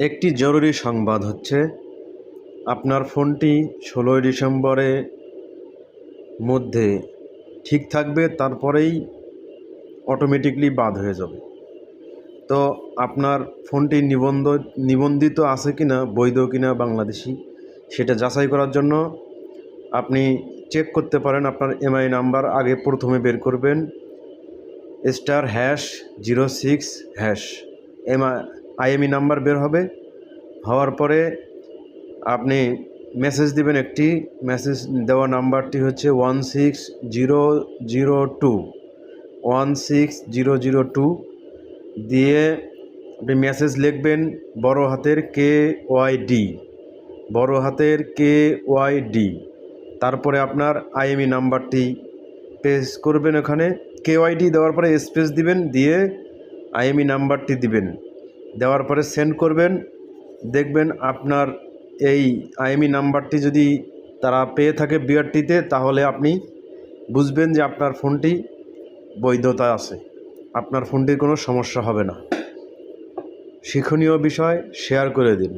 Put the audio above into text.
একটি জরুরি সংবাদ হচ্ছে, আপনার ফোনটি 16ই ডিসেম্বরের মধ্যে ঠিক থাকবে, তারপরেই অটোমেটিকলি বাদ হয়ে যাবে। তো আপনার ফোনটি নিবন্ধিত আছে কিনা, বৈধ কিনা বাংলাদেশি, সেটা যাচাই করার জন্য আপনি চেক করতে পারেন। আপনার এমআই নাম্বার আগে প্রথমে বের করবেন, *06# আইএমই নাম্বার বের হবে। হওয়ার পরে আপনি মেসেজ দিবেন, একটি মেসেজ দেওয়া নাম্বারটি হচ্ছে 16002 দিয়ে আপনি মেসেজ লিখবেন বড় হাতের KYD, তারপরে আপনার আইএমই নাম্বারটি পেস্ট করবেন। ওখানে KYD দেওয়ার পরে স্পেস দিবেন, দিয়ে আইএমই নাম্বারটি দিবেন, দেওয়ার পরে সেন্ড করবেন। দেখবেন আপনার এই আইএমই নাম্বারটি যদি তারা পেয়ে থাকে বিআরটিতে, তাহলে আপনি বুঝবেন যে আপনার ফোনটি বৈধতা আছে, আপনার ফোনটির কোনো সমস্যা হবে না। শিক্ষণীয় বিষয় শেয়ার করে দিন।